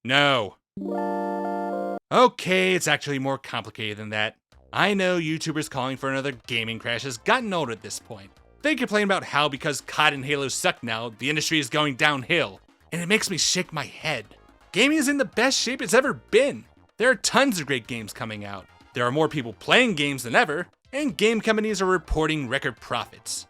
No. Okay, it's actually more complicated than that. I know YouTubers calling for another gaming crash has gotten old at this point. They complain about how because COD and Halo suck now, the industry is going downhill. And it makes me shake my head. Gaming is in the best shape it's ever been. There are tons of great games coming out. There are more people playing games than ever, and game companies are reporting record profits.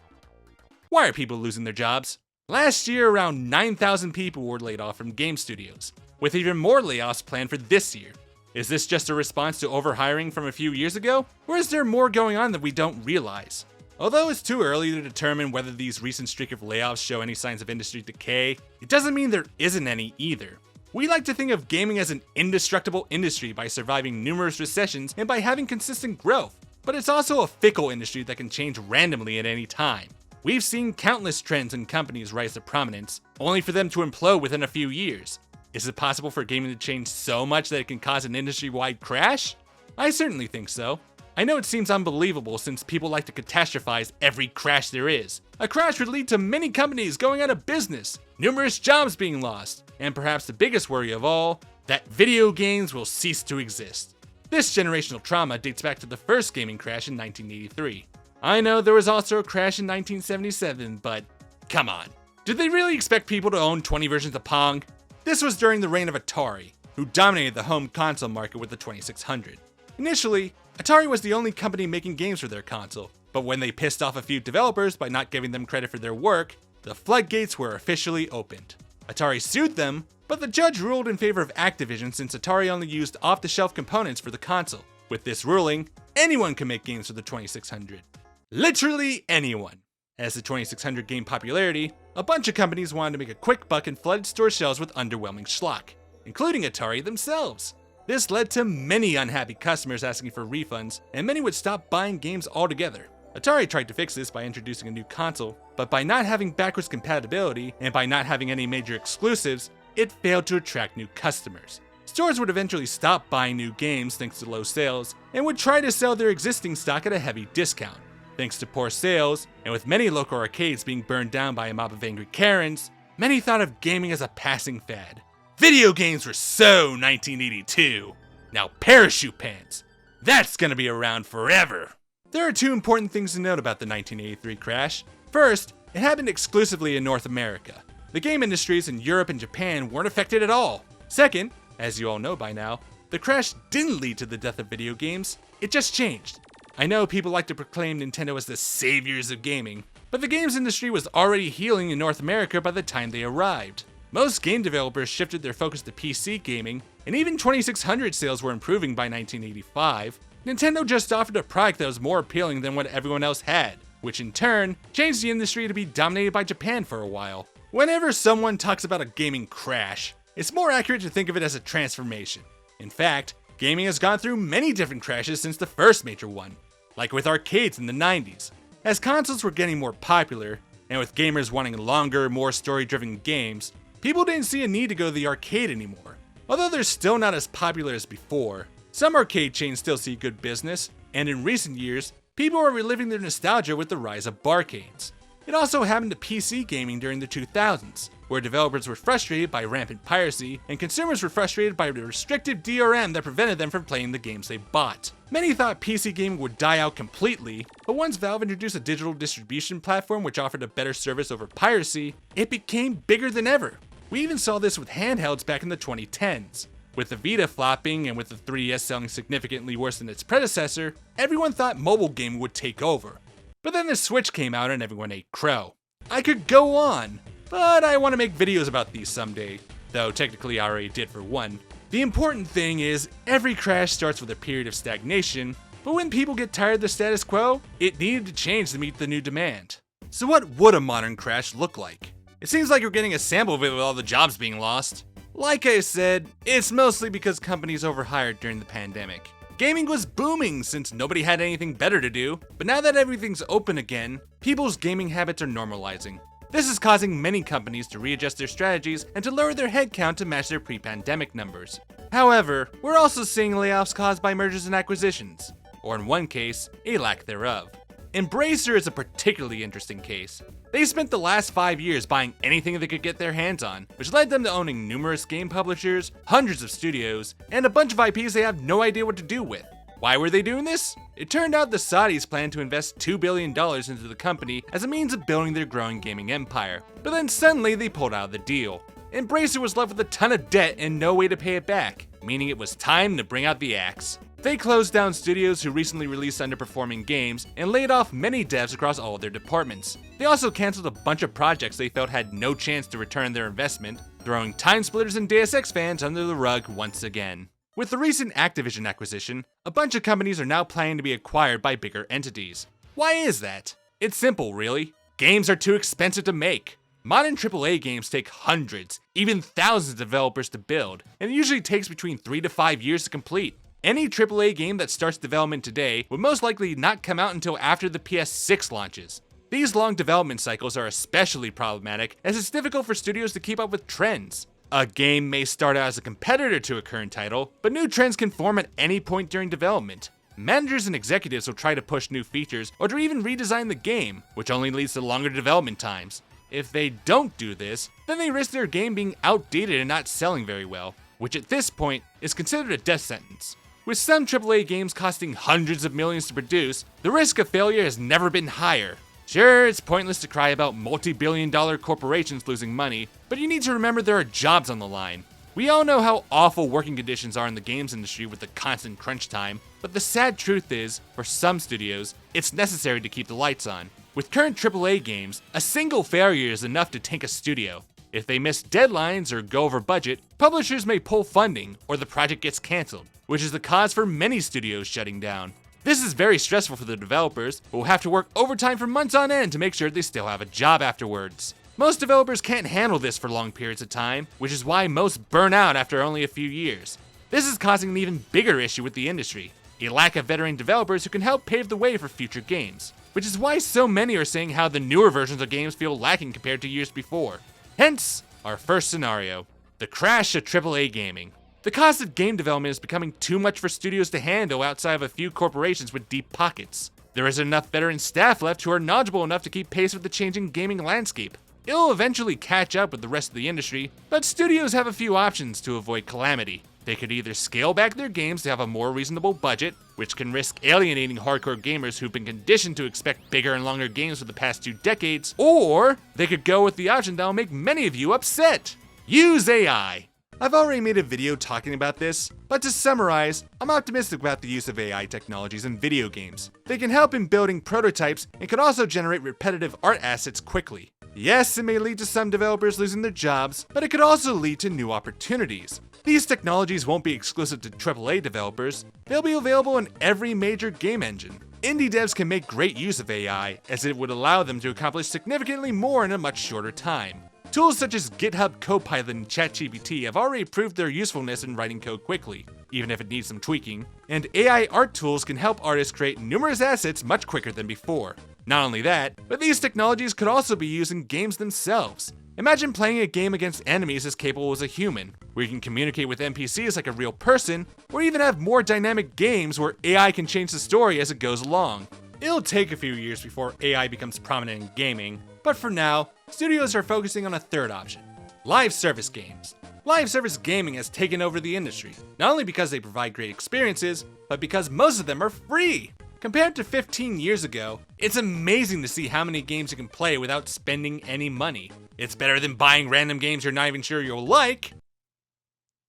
Why are people losing their jobs? Last year, around 9,000 people were laid off from game studios, with even more layoffs planned for this year. Is this just a response to overhiring from a few years ago, or is there more going on that we don't realize? Although it's too early to determine whether these recent streak of layoffs show any signs of industry decay, it doesn't mean there isn't any either. We like to think of gaming as an indestructible industry by surviving numerous recessions and by having consistent growth, but it's also a fickle industry that can change randomly at any time. We've seen countless trends and companies rise to prominence, only for them to implode within a few years. Is it possible for gaming to change so much that it can cause an industry-wide crash? I certainly think so. I know it seems unbelievable since people like to catastrophize every crash there is. A crash would lead to many companies going out of business, numerous jobs being lost, and perhaps the biggest worry of all, that video games will cease to exist. This generational trauma dates back to the first gaming crash in 1983. I know there was also a crash in 1977, but come on. Did they really expect people to own 20 versions of Pong? This was during the reign of Atari, who dominated the home console market with the 2600. Initially, Atari was the only company making games for their console, but when they pissed off a few developers by not giving them credit for their work, the floodgates were officially opened. Atari sued them, but the judge ruled in favor of Activision since Atari only used off-the-shelf components for the console. With this ruling, anyone can make games for the 2600. Literally anyone. As the 2600 gained popularity, a bunch of companies wanted to make a quick buck and flooded store shelves with underwhelming schlock, including Atari themselves. This led to many unhappy customers asking for refunds, and many would stop buying games altogether. Atari tried to fix this by introducing a new console, but by not having backwards compatibility and by not having any major exclusives, it failed to attract new customers. Stores would eventually stop buying new games thanks to low sales, and would try to sell their existing stock at a heavy discount. Thanks to poor sales, and with many local arcades being burned down by a mob of angry Karens, many thought of gaming as a passing fad. Video games were so 1982. Now parachute pants. That's gonna be around forever. There are two important things to note about the 1983 crash. First, it happened exclusively in North America. The game industries in Europe and Japan weren't affected at all. Second, as you all know by now, the crash didn't lead to the death of video games, it just changed. I know people like to proclaim Nintendo as the saviors of gaming, but the games industry was already healing in North America by the time they arrived. Most game developers shifted their focus to PC gaming, and even 2600 sales were improving by 1985. Nintendo just offered a product that was more appealing than what everyone else had, which in turn changed the industry to be dominated by Japan for a while. Whenever someone talks about a gaming crash, it's more accurate to think of it as a transformation. In fact, gaming has gone through many different crashes since the first major one, like with arcades in the 90s. As consoles were getting more popular, and with gamers wanting longer, more story-driven games, people didn't see a need to go to the arcade anymore. Although they're still not as popular as before, some arcade chains still see good business, and in recent years, people are reliving their nostalgia with the rise of barcades. It also happened to PC gaming during the 2000s, where developers were frustrated by rampant piracy, and consumers were frustrated by the restrictive DRM that prevented them from playing the games they bought. Many thought PC gaming would die out completely, but once Valve introduced a digital distribution platform which offered a better service over piracy, it became bigger than ever. We even saw this with handhelds back in the 2010s. With the Vita flopping and with the 3DS selling significantly worse than its predecessor, everyone thought mobile gaming would take over. But then the Switch came out and everyone ate crow. I could go on, but I want to make videos about these someday, though technically I already did for one. The important thing is, every crash starts with a period of stagnation, but when people get tired of the status quo, it needed to change to meet the new demand. So what would a modern crash look like? It seems like you're getting a sample of it with all the jobs being lost. Like I said, it's mostly because companies overhired during the pandemic. Gaming was booming since nobody had anything better to do, but now that everything's open again, people's gaming habits are normalizing. This is causing many companies to readjust their strategies and to lower their headcount to match their pre-pandemic numbers. However, we're also seeing layoffs caused by mergers and acquisitions, or in one case, a lack thereof. Embracer is a particularly interesting case. They spent the last 5 years buying anything they could get their hands on, which led them to owning numerous game publishers, hundreds of studios, and a bunch of IPs they have no idea what to do with. Why were they doing this? It turned out the Saudis planned to invest $2 billion into the company as a means of building their growing gaming empire, but then suddenly they pulled out of the deal. Embracer was left with a ton of debt and no way to pay it back, meaning it was time to bring out the axe. They closed down studios who recently released underperforming games and laid off many devs across all of their departments. They also canceled a bunch of projects they felt had no chance to return their investment, throwing Time Splitters and Deus Ex fans under the rug once again. With the recent Activision acquisition, a bunch of companies are now planning to be acquired by bigger entities. Why is that? It's simple, really. Games are too expensive to make. Modern AAA games take hundreds, even thousands of developers to build, and it usually takes between 3 to 5 years to complete. Any AAA game that starts development today would most likely not come out until after the PS6 launches. These long development cycles are especially problematic as it's difficult for studios to keep up with trends. A game may start out as a competitor to a current title, but new trends can form at any point during development. Managers and executives will try to push new features or to even redesign the game, which only leads to longer development times. If they don't do this, then they risk their game being outdated and not selling very well, which at this point is considered a death sentence. With some AAA games costing hundreds of millions to produce, the risk of failure has never been higher. Sure, it's pointless to cry about multi-billion-dollar corporations losing money, but you need to remember there are jobs on the line. We all know how awful working conditions are in the games industry with the constant crunch time, but the sad truth is, for some studios, it's necessary to keep the lights on. With current AAA games, a single failure is enough to tank a studio. If they miss deadlines or go over budget, publishers may pull funding, or the project gets cancelled, which is the cause for many studios shutting down. This is very stressful for the developers, who will have to work overtime for months on end to make sure they still have a job afterwards. Most developers can't handle this for long periods of time, which is why most burn out after only a few years. This is causing an even bigger issue with the industry, a lack of veteran developers who can help pave the way for future games, which is why so many are saying how the newer versions of games feel lacking compared to years before. Hence, our first scenario, the crash of AAA gaming. The cost of game development is becoming too much for studios to handle outside of a few corporations with deep pockets. There isn't enough veteran staff left who are knowledgeable enough to keep pace with the changing gaming landscape. It'll eventually catch up with the rest of the industry, but studios have a few options to avoid calamity. They could either scale back their games to have a more reasonable budget, which can risk alienating hardcore gamers who've been conditioned to expect bigger and longer games for the past 2 decades, or they could go with the option that'll make many of you upset. Use AI. I've already made a video talking about this, but to summarize, I'm optimistic about the use of AI technologies in video games. They can help in building prototypes and can also generate repetitive art assets quickly. Yes, it may lead to some developers losing their jobs, but it could also lead to new opportunities. These technologies won't be exclusive to AAA developers, they'll be available in every major game engine. Indie devs can make great use of AI, as it would allow them to accomplish significantly more in a much shorter time. Tools such as GitHub Copilot and ChatGPT have already proved their usefulness in writing code quickly, even if it needs some tweaking, and AI art tools can help artists create numerous assets much quicker than before. Not only that, but these technologies could also be used in games themselves. Imagine playing a game against enemies as capable as a human, where you can communicate with NPCs like a real person, or even have more dynamic games where AI can change the story as it goes along. It'll take a few years before AI becomes prominent in gaming, but for now, studios are focusing on a third option: live service games. Live service gaming has taken over the industry, not only because they provide great experiences, but because most of them are free. Compared to 15 years ago, it's amazing to see how many games you can play without spending any money. It's better than buying random games you're not even sure you'll like.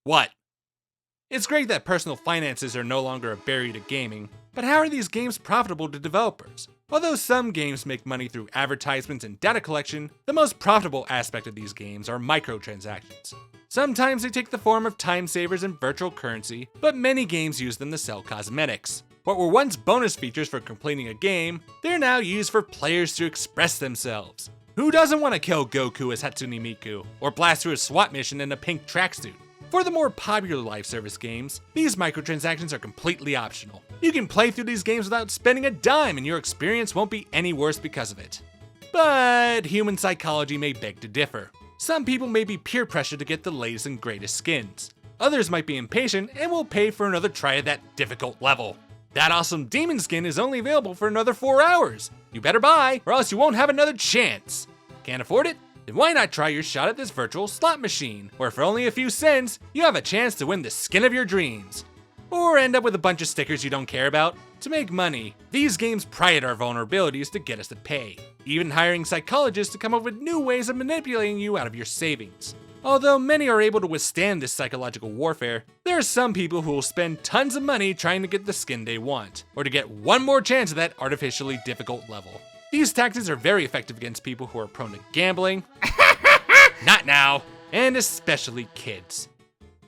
What? It's great that personal finances are no longer a barrier to gaming, but how are these games profitable to developers? Although some games make money through advertisements and data collection, the most profitable aspect of these games are microtransactions. Sometimes they take the form of time savers and virtual currency, but many games use them to sell cosmetics. What were once bonus features for completing a game, they're now used for players to express themselves. Who doesn't want to kill Goku as Hatsune Miku, or blast through a SWAT mission in a pink tracksuit? For the more popular live service games, these microtransactions are completely optional. You can play through these games without spending a dime and your experience won't be any worse because of it. But human psychology may beg to differ. Some people may be peer pressured to get the latest and greatest skins. Others might be impatient and will pay for another try at that difficult level. That awesome demon skin is only available for another 4 hours. You better buy, or else you won't have another chance. Can't afford it? Then why not try your shot at this virtual slot machine, where for only a few cents, you have a chance to win the skin of your dreams. Or end up with a bunch of stickers you don't care about. To make money, these games pry at our vulnerabilities to get us to pay, even hiring psychologists to come up with new ways of manipulating you out of your savings. Although many are able to withstand this psychological warfare, there are some people who will spend tons of money trying to get the skin they want, or to get one more chance at that artificially difficult level. These tactics are very effective against people who are prone to gambling, not now, and especially kids.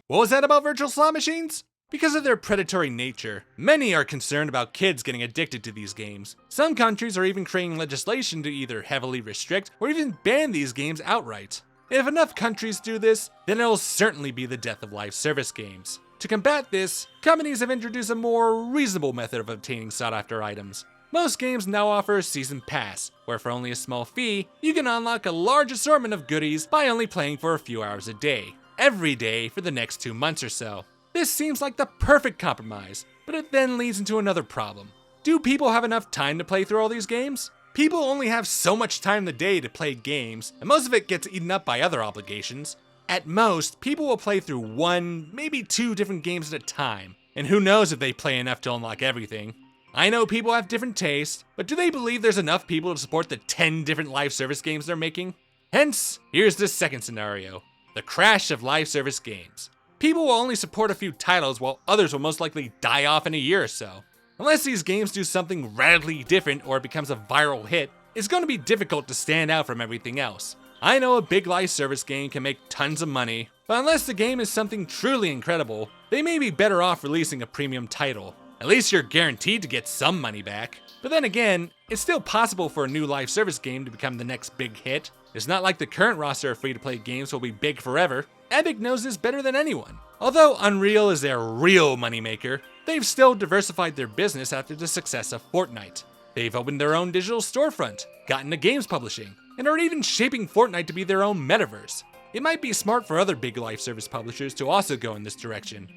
What was that about virtual slot machines? Because of their predatory nature, many are concerned about kids getting addicted to these games. Some countries are even creating legislation to either heavily restrict or even ban these games outright. If enough countries do this, then it'll certainly be the death of live service games. To combat this, companies have introduced a more reasonable method of obtaining sought-after items. Most games now offer a season pass, where for only a small fee, you can unlock a large assortment of goodies by only playing for a few hours a day, every day for the next 2 months or so. This seems like the perfect compromise, but it then leads into another problem. Do people have enough time to play through all these games? People only have so much time in the day to play games, and most of it gets eaten up by other obligations. At most, people will play through 1, maybe 2 different games at a time, and who knows if they play enough to unlock everything. I know people have different tastes, but do they believe there's enough people to support the 10 different live service games they're making? Hence, here's the second scenario, the crash of live service games. People will only support a few titles while others will most likely die off in a year or so. Unless these games do something radically different or it becomes a viral hit, it's going to be difficult to stand out from everything else. I know a big live service game can make tons of money, but unless the game is something truly incredible, they may be better off releasing a premium title. At least you're guaranteed to get some money back. But then again, it's still possible for a new live service game to become the next big hit. It's not like the current roster of free-to-play games will be big forever. Epic knows this better than anyone. Although Unreal is their real moneymaker, they've still diversified their business after the success of Fortnite. They've opened their own digital storefront, gotten into games publishing, and are even shaping Fortnite to be their own metaverse. It might be smart for other big live service publishers to also go in this direction.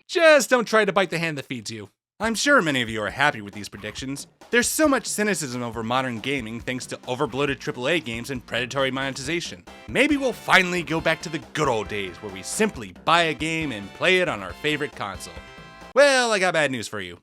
Just don't try to bite the hand that feeds you. I'm sure many of you are happy with these predictions. There's so much cynicism over modern gaming thanks to overbloated AAA games and predatory monetization. Maybe we'll finally go back to the good old days where we simply buy a game and play it on our favorite console. Well, I got bad news for you.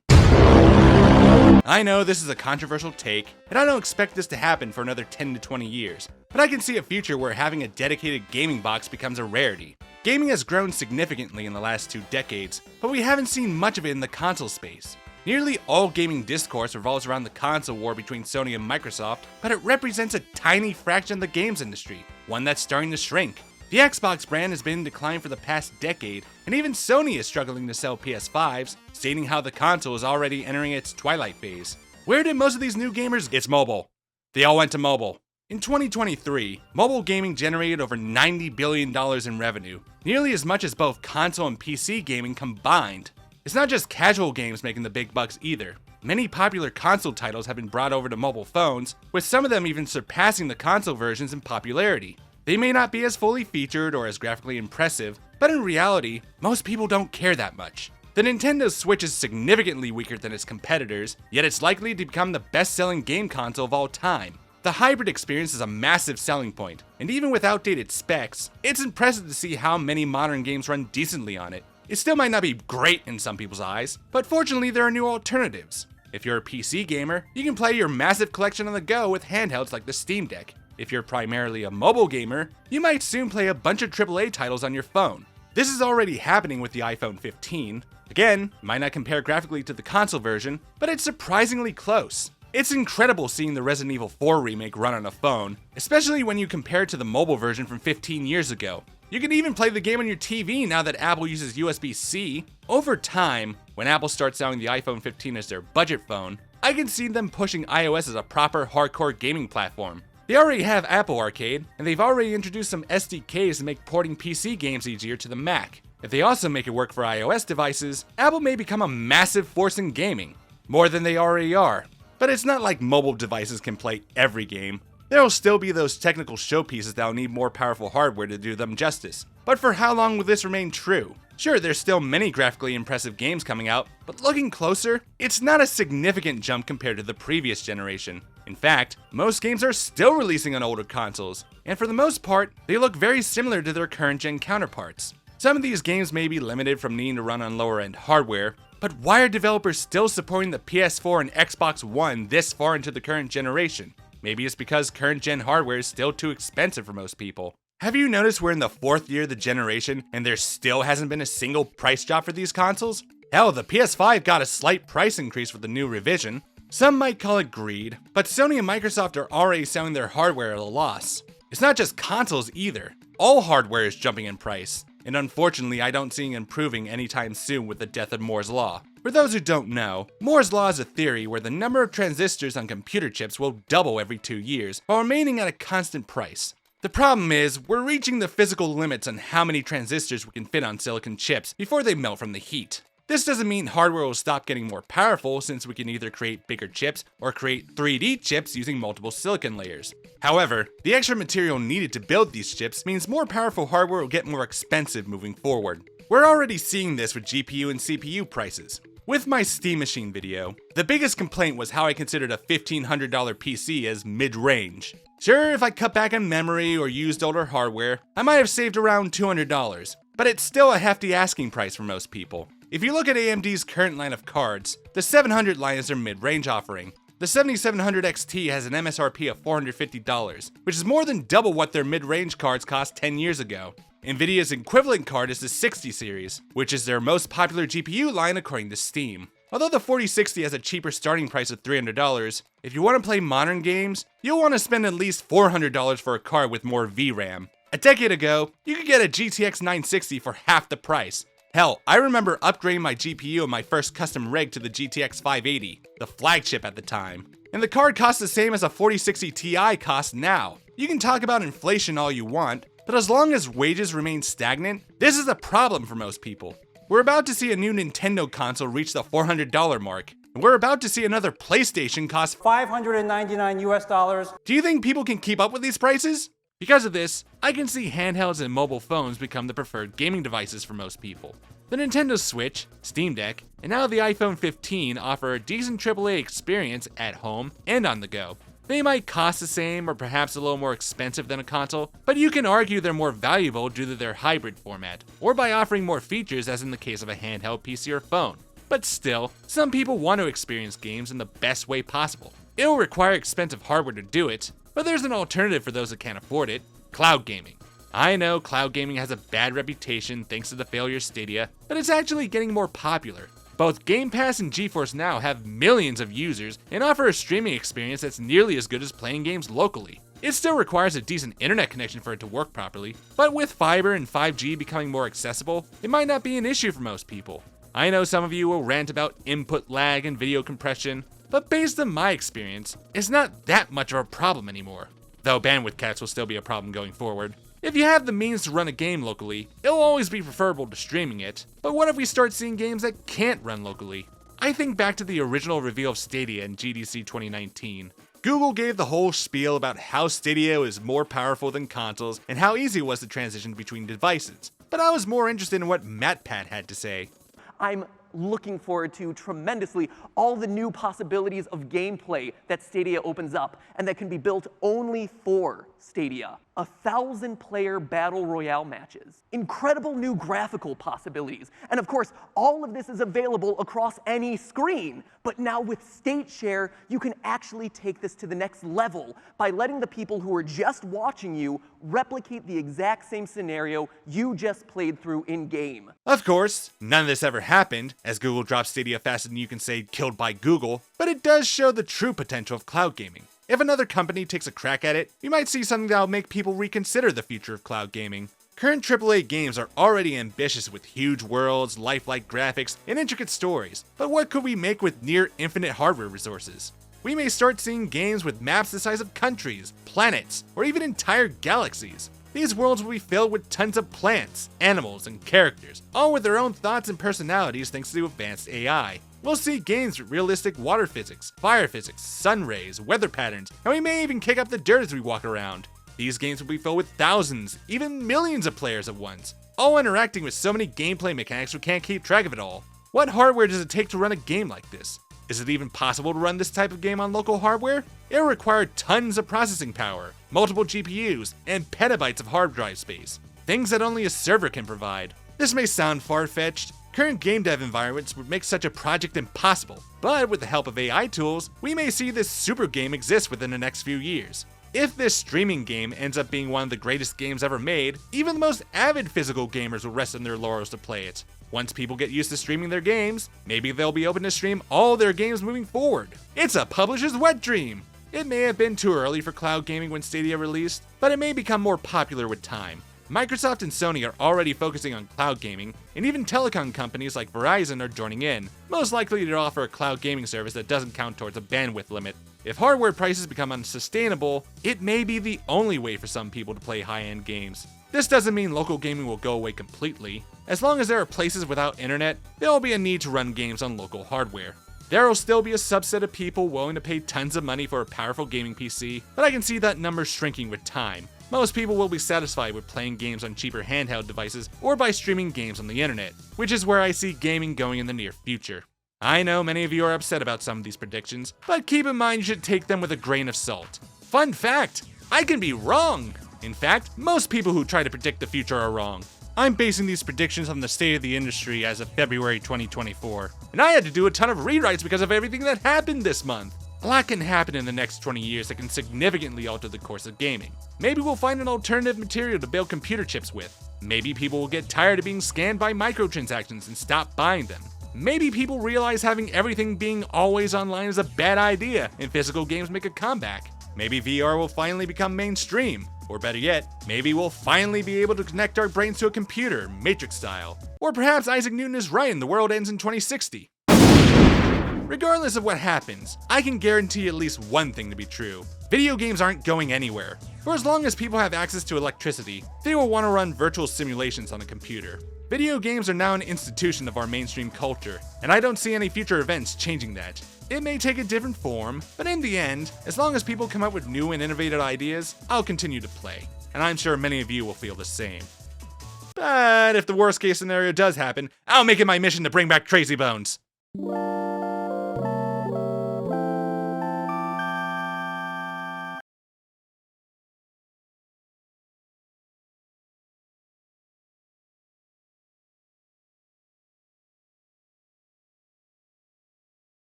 I know this is a controversial take, and I don't expect this to happen for another 10 to 20 years, but I can see a future where having a dedicated gaming box becomes a rarity. Gaming has grown significantly in the last 2 decades, but we haven't seen much of it in the console space. Nearly all gaming discourse revolves around the console war between Sony and Microsoft, but it represents a tiny fraction of the games industry, one that's starting to shrink. The Xbox brand has been in decline for the past decade, and even Sony is struggling to sell PS5s, stating how the console is already entering its twilight phase. Where did most of these new gamers go? It's mobile. They all went to mobile. In 2023, mobile gaming generated over $90 billion in revenue, nearly as much as both console and PC gaming combined. It's not just casual games making the big bucks either. Many popular console titles have been brought over to mobile phones, with some of them even surpassing the console versions in popularity. They may not be as fully featured or as graphically impressive, but in reality, most people don't care that much. The Nintendo Switch is significantly weaker than its competitors, yet it's likely to become the best-selling game console of all time. The hybrid experience is a massive selling point, and even with outdated specs, it's impressive to see how many modern games run decently on it. It still might not be great in some people's eyes, but fortunately there are new alternatives. If you're a PC gamer, you can play your massive collection on the go with handhelds like the Steam Deck. If you're primarily a mobile gamer, you might soon play a bunch of AAA titles on your phone. This is already happening with the iPhone 15. Again, it might not compare graphically to the console version, but it's surprisingly close. It's incredible seeing the Resident Evil 4 remake run on a phone, especially when you compare it to the mobile version from 15 years ago. You can even play the game on your TV now that Apple uses USB-C. Over time, when Apple starts selling the iPhone 15 as their budget phone, I can see them pushing iOS as a proper hardcore gaming platform. They already have Apple Arcade, and they've already introduced some SDKs to make porting PC games easier to the Mac. If they also make it work for iOS devices, Apple may become a massive force in gaming, more than they already are. But it's not like mobile devices can play every game. There will still be those technical showpieces that will need more powerful hardware to do them justice. But for how long will this remain true? Sure, there's still many graphically impressive games coming out, but looking closer, it's not a significant jump compared to the previous generation. In fact, most games are still releasing on older consoles, and for the most part, they look very similar to their current-gen counterparts. Some of these games may be limited from needing to run on lower-end hardware, but why are developers still supporting the PS4 and Xbox One this far into the current generation? Maybe it's because current-gen hardware is still too expensive for most people. Have you noticed we're in the 4th year of the generation and there still hasn't been a single price drop for these consoles? Hell, the PS5 got a slight price increase with the new revision. Some might call it greed, but Sony and Microsoft are already selling their hardware at a loss. It's not just consoles either. All hardware is jumping in price, and unfortunately I don't see it improving anytime soon with the death of Moore's Law. For those who don't know, Moore's Law is a theory where the number of transistors on computer chips will double every 2 years while remaining at a constant price. The problem is, we're reaching the physical limits on how many transistors we can fit on silicon chips before they melt from the heat. This doesn't mean hardware will stop getting more powerful, since we can either create bigger chips or create 3D chips using multiple silicon layers. However, the extra material needed to build these chips means more powerful hardware will get more expensive moving forward. We're already seeing this with GPU and CPU prices. With my Steam Machine video, the biggest complaint was how I considered a $1,500 PC as mid-range. Sure, if I cut back on memory or used older hardware, I might have saved around $200, but it's still a hefty asking price for most people. If you look at AMD's current line of cards, the 700 line is their mid-range offering. The 7700 XT has an MSRP of $450, which is more than double what their mid-range cards cost 10 years ago. Nvidia's equivalent card is the 60 series, which is their most popular GPU line according to Steam. Although the 4060 has a cheaper starting price of $300, if you want to play modern games, you'll want to spend at least $400 for a card with more VRAM. A decade ago, you could get a GTX 960 for half the price. Hell, I remember upgrading my GPU in my first custom rig to the GTX 580, the flagship at the time. And the card costs the same as a 4060 Ti costs now. You can talk about inflation all you want, but as long as wages remain stagnant, this is a problem for most people. We're about to see a new Nintendo console reach the $400 mark, and we're about to see another PlayStation cost $599 US. Do you think people can keep up with these prices? Because of this, I can see handhelds and mobile phones become the preferred gaming devices for most people. The Nintendo Switch, Steam Deck, and now the iPhone 15 offer a decent AAA experience at home and on the go. They might cost the same or perhaps a little more expensive than a console, but you can argue they're more valuable due to their hybrid format, or by offering more features as in the case of a handheld PC or phone. But still, some people want to experience games in the best way possible. It'll require expensive hardware to do it, but there's an alternative for those that can't afford it: cloud gaming. I know cloud gaming has a bad reputation thanks to the failure of Stadia, but it's actually getting more popular. Both Game Pass and GeForce Now have millions of users and offer a streaming experience that's nearly as good as playing games locally. It still requires a decent internet connection for it to work properly, but with fiber and 5G becoming more accessible, it might not be an issue for most people. I know some of you will rant about input lag and video compression, but based on my experience, it's not that much of a problem anymore. Though bandwidth caps will still be a problem going forward. If you have the means to run a game locally, it'll always be preferable to streaming it, but what if we start seeing games that can't run locally? I think back to the original reveal of Stadia in GDC 2019. Google gave the whole spiel about how Stadia is more powerful than consoles and how easy it was to transition between devices, but I was more interested in what MatPat had to say. I'm looking forward to tremendously all the new possibilities of gameplay that Stadia opens up and that can be built only for Stadia. 1,000-player battle royale matches, incredible new graphical possibilities, and of course, all of this is available across any screen. But now with State Share, you can actually take this to the next level by letting the people who are just watching you replicate the exact same scenario you just played through in-game. Of course, none of this ever happened, as Google dropped Stadia faster than you can say killed by Google, but it does show the true potential of cloud gaming. If another company takes a crack at it, we might see something that'll make people reconsider the future of cloud gaming. Current AAA games are already ambitious with huge worlds, lifelike graphics, and intricate stories, but what could we make with near infinite hardware resources? We may start seeing games with maps the size of countries, planets, or even entire galaxies. These worlds will be filled with tons of plants, animals, and characters, all with their own thoughts and personalities thanks to advanced AI. We'll see games with realistic water physics, fire physics, sun rays, weather patterns, and we may even kick up the dirt as we walk around. These games will be filled with thousands, even millions of players at once, all interacting with so many gameplay mechanics we can't keep track of it all. What hardware does it take to run a game like this? Is it even possible to run this type of game on local hardware? It will require tons of processing power, multiple GPUs, and petabytes of hard drive space. Things that only a server can provide. This may sound far-fetched. Current game dev environments would make such a project impossible, but with the help of AI tools, we may see this super game exist within the next few years. If this streaming game ends up being one of the greatest games ever made, even the most avid physical gamers will rest on their laurels to play it. Once people get used to streaming their games, maybe they'll be open to stream all their games moving forward. It's a publisher's wet dream! It may have been too early for cloud gaming when Stadia released, but it may become more popular with time. Microsoft and Sony are already focusing on cloud gaming, and even telecom companies like Verizon are joining in, most likely to offer a cloud gaming service that doesn't count towards a bandwidth limit. If hardware prices become unsustainable, it may be the only way for some people to play high-end games. This doesn't mean local gaming will go away completely. As long as there are places without internet, there will be a need to run games on local hardware. There will still be a subset of people willing to pay tons of money for a powerful gaming PC, but I can see that number shrinking with time. Most people will be satisfied with playing games on cheaper handheld devices or by streaming games on the internet, which is where I see gaming going in the near future. I know many of you are upset about some of these predictions, but keep in mind you should take them with a grain of salt. Fun fact, I can be wrong! In fact, most people who try to predict the future are wrong. I'm basing these predictions on the state of the industry as of February 2024, and I had to do a ton of rewrites because of everything that happened this month. A lot can happen in the next 20 years that can significantly alter the course of gaming. Maybe we'll find an alternative material to build computer chips with. Maybe people will get tired of being scanned by microtransactions and stop buying them. Maybe people realize having everything being always online is a bad idea and physical games make a comeback. Maybe VR will finally become mainstream. Or better yet, maybe we'll finally be able to connect our brains to a computer, Matrix style. Or perhaps Isaac Newton is right and the world ends in 2060. Regardless of what happens, I can guarantee at least one thing to be true. Video games aren't going anywhere. For as long as people have access to electricity, they will want to run virtual simulations on a computer. Video games are now an institution of our mainstream culture, and I don't see any future events changing that. It may take a different form, but in the end, as long as people come up with new and innovative ideas, I'll continue to play. And I'm sure many of you will feel the same. But if the worst case scenario does happen, I'll make it my mission to bring back Crazy Bones.